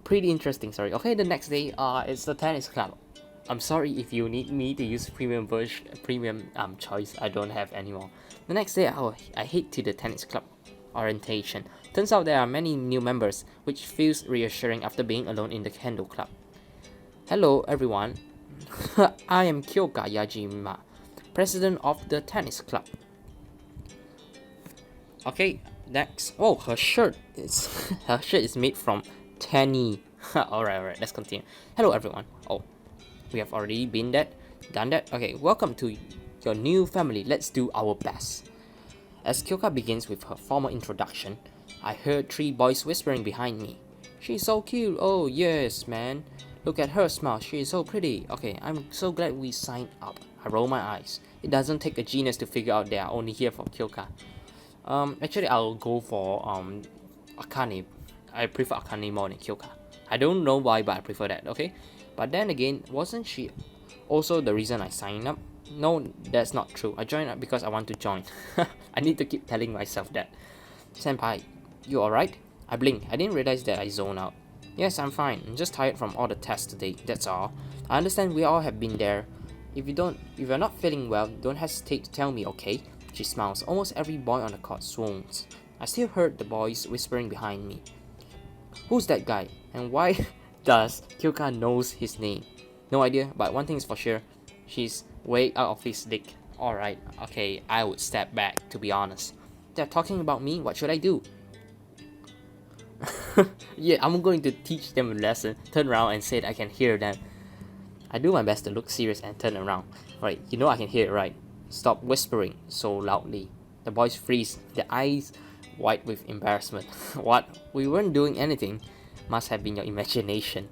pretty interesting story. Okay, the next day, it's the tennis club. I'm sorry if you need me to use premium version, premium choice. I don't have anymore. The next day, I head to the tennis club orientation. Turns out there are many new members, which feels reassuring after being alone in the Kendo club. Hello, everyone. I am Kyoka Yajima, president of the tennis club. Okay, next. Oh, her shirt is her shirt is made from Tenny. Alright, let's continue. Hello, everyone. Oh, we have already done that. Okay, welcome to your new family. Let's do our best. As Kyoka begins with her formal introduction, I heard 3 boys whispering behind me. She's so cute. Oh yes, man. Look at her smile. She is so pretty. Okay, I'm so glad we signed up. I roll my eyes. It doesn't take a genius to figure out they are only here for Kyoka. Actually, I'll go for Akane. I prefer Akane more than Kyoka. I don't know why, but I prefer that. Okay, but then again, wasn't she also the reason I signed up? No, that's not true. I joined up because I want to join. I need to keep telling myself that. Senpai, you alright? I blinked. I didn't realize that I zoned out. Yes, I'm fine. I'm just tired from all the tests today. That's all. I understand we all have been there. If you're not feeling well, don't hesitate to tell me, okay? She smiles. Almost every boy on the court swoons. I still heard the boys whispering behind me. Who's that guy? And why does Kyoka knows his name? No idea, but one thing is for sure. She's way out of his league. Alright, okay, I would step back, to be honest. They're talking about me, what should I do? Yeah, I'm going to teach them a lesson. Turn around and say that I can hear them. I do my best to look serious and turn around. Right, you know I can hear it, right? Stop whispering so loudly. The boys freeze, their eyes wide with embarrassment. What? We weren't doing anything. Must have been your imagination.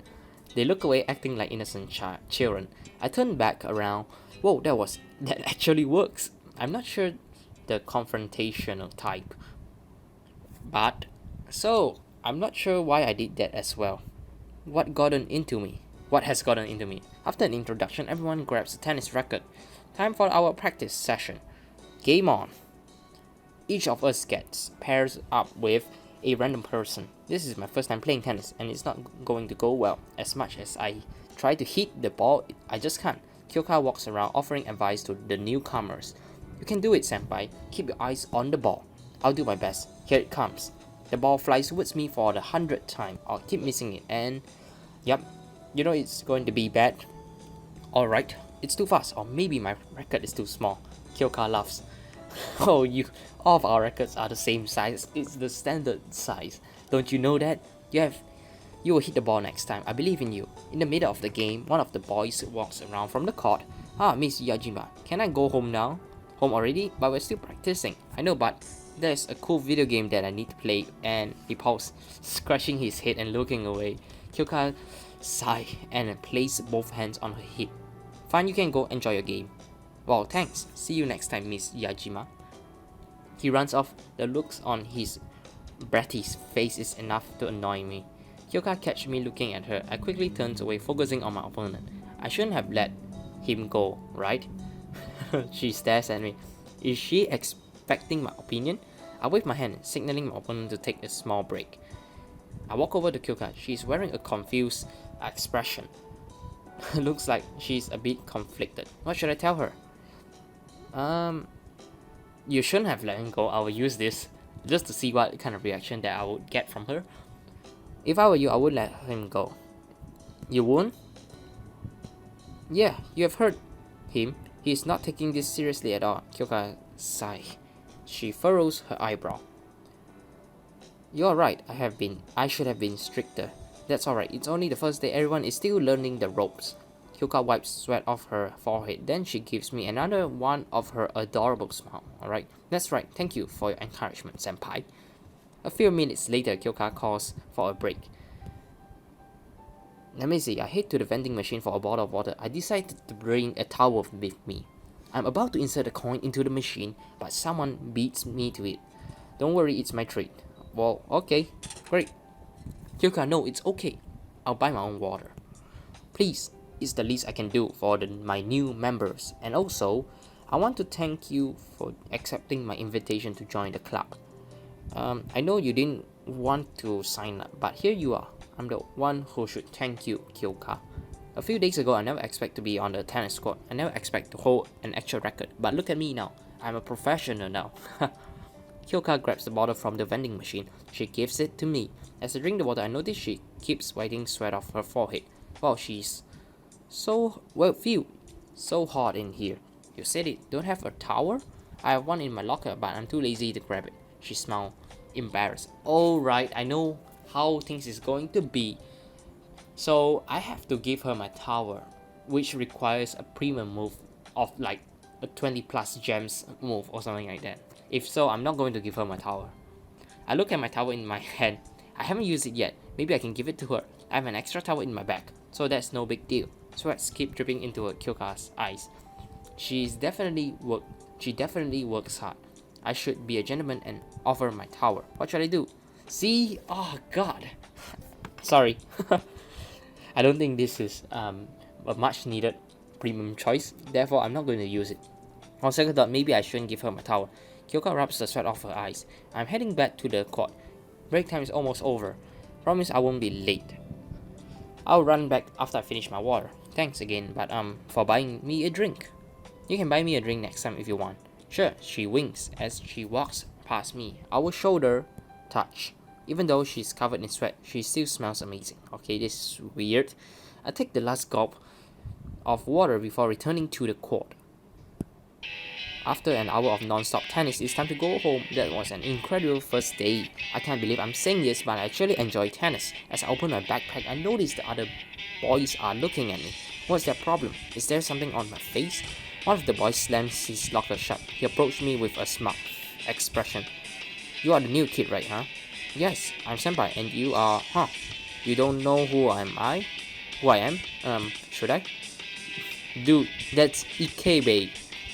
They look away, acting like innocent children. I turn back around. Whoa, that actually works. I'm not sure the confrontational type. But, so, I'm not sure why I did that as well. What has gotten into me? After an introduction, everyone grabs a tennis racket. Time for our practice session. Game on. Each of us gets pairs up with a random person. This is my first time playing tennis, and it's not going to go well. As much as I try to hit the ball, I just can't. Kyoka walks around offering advice to the newcomers. You can do it, senpai. Keep your eyes on the ball. I'll do my best. Here it comes. The ball flies towards me for the 100th time. I'll keep missing it, and yep, you know it's going to be bad. Alright, it's too fast, or maybe my racket is too small. Kyoka laughs. Oh, all of our records are the same size. It's the standard size. Don't you know that? You will hit the ball next time. I believe in you. In the middle of the game, one of the boys walks around from the court. Ah, Miss Yajima, can I go home now? Home already? But we're still practicing. I know, but there's a cool video game that I need to play. And he paused, scratching his head and looking away. Kyoka sighed and placed both hands on her hip. Fine, you can go enjoy your game. Wow, thanks. See you next time, Miss Yajima. He runs off. The looks on his bratty face is enough to annoy me. Kyoka catches me looking at her. I quickly turns away, focusing on my opponent. I shouldn't have let him go, right? She stares at me. Is she expecting my opinion? I wave my hand, signaling my opponent to take a small break. I walk over to Kyoka. She's wearing a confused expression. Looks like she's a bit conflicted. What should I tell her? You shouldn't have let him go. I will use this just to see what kind of reaction that I would get from her. If I were you, I would let him go. You won't? Yeah, you have heard him. He's not taking this seriously at all. Kyoka sighs. She furrows her eyebrow. You're right, I should have been stricter. That's alright, it's only the first day, everyone is still learning the ropes. Kyoka wipes sweat off her forehead, then she gives me another one of her adorable smile. Alright, that's right, thank you for your encouragement, senpai. A few minutes later, Kyoka calls for a break. Let me see, I head to the vending machine for a bottle of water. I decided to bring a towel with me. I'm about to insert a coin into the machine, but someone beats me to it. Don't worry, it's my treat. Well, okay, great. Kyoka, no, it's okay. I'll buy my own water. Please, it's the least I can do for my new members. And also, I want to thank you for accepting my invitation to join the club. I know you didn't want to sign up, but here you are. I'm the one who should thank you, Kyoka. A few days ago, I never expect to be on the tennis court. I never expect to hold an actual record. But look at me now. I'm a professional now. Kyoka grabs the bottle from the vending machine. She gives it to me. As I drink the water, I notice she keeps wiping sweat off her forehead. Wow, she's so well filled. So hot in here. You said it. Don't have a towel? I have one in my locker, but I'm too lazy to grab it. She smiled, embarrassed. Alright, I know how things is going to be. So I have to give her my tower, which requires a premium move of like a 20 plus gems move or something like that. If so, I'm not going to give her my tower. I look at my tower in my hand. I haven't used it yet. Maybe I can give it to her. I have an extra tower in my bag, so that's no big deal. Sweats keep dripping into her Kyoka's eyes. She definitely works hard. I should be a gentleman and offer my tower. What should I do? See? Oh god. Sorry. I don't think this is a much needed premium choice, therefore I'm not going to use it. On second thought, maybe I shouldn't give her my towel. Kyoka rubs the sweat off her eyes. I'm heading back to the court. Break time is almost over. Promise I won't be late. I'll run back after I finish my water. Thanks again, but for buying me a drink. You can buy me a drink next time if you want. Sure, she winks as she walks past me. Our shoulder touch. Even though she's covered in sweat, she still smells amazing. Okay, this is weird. I take the last gulp of water before returning to the court. After an hour of non-stop tennis, it's time to go home. That was an incredible first day. I can't believe I'm saying this, but I actually enjoy tennis. As I open my backpack, I notice the other boys are looking at me. What's their problem? Is there something on my face? One of the boys slams his locker shut. He approached me with a smug expression. You are the new kid, right, huh? Yes, I'm Senpai, and you are, huh? You don't know who I? Who I am? Should I? Dude, that's Ikebe,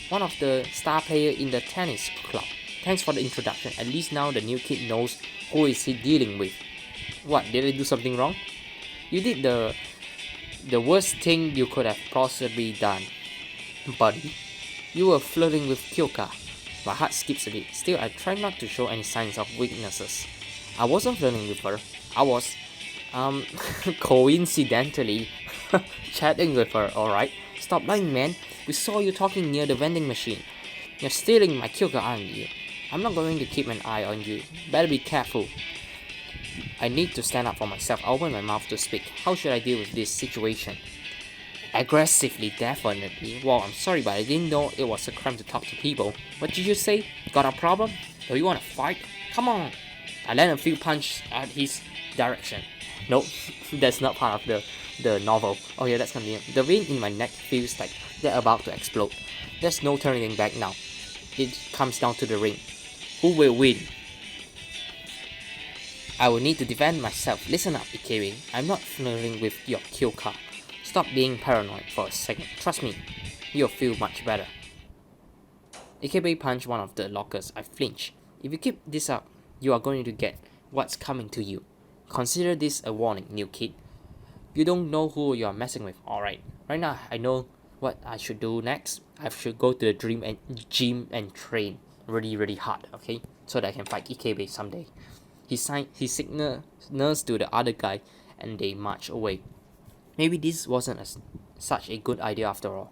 one of the star players in the tennis club. Thanks for the introduction. At least now the new kid knows who is he dealing with. What, did I do something wrong? You did the worst thing you could have possibly done, buddy. You were flirting with Kyoka. My heart skips a bit. Still, I try not to show any signs of weaknesses. I wasn't flirting with her. I was, coincidentally, chatting with her, alright? Stop lying, man. We saw you talking near the vending machine. You're stealing my Kyoka, aren't you? I'm not going to keep an eye on you. Better be careful. I need to stand up for myself. I open my mouth to speak. How should I deal with this situation? Aggressively, definitely. Well, I'm sorry, but I didn't know it was a crime to talk to people. What did you say? Got a problem? Do you want to fight? Come on! I land a few punches at his direction. Nope, that's not part of the novel. Oh yeah, that's convenient. The vein in my neck feels like they're about to explode. There's no turning back now. It comes down to the ring. Who will win? I will need to defend myself. Listen up, Ikebe. I'm not flirting with your Kyoka. Stop being paranoid for a second. Trust me, you'll feel much better. Ikebe punched one of the lockers. I flinch. If you keep this up, you are going to get what's coming to you. Consider this a warning, new kid. You don't know who you are messing with. Alright, right now I know what I should do next. I should go to the gym and train really hard, okay? So that I can fight Ikebe someday. He signals to the other guy and they march away. Maybe this wasn't such a good idea after all.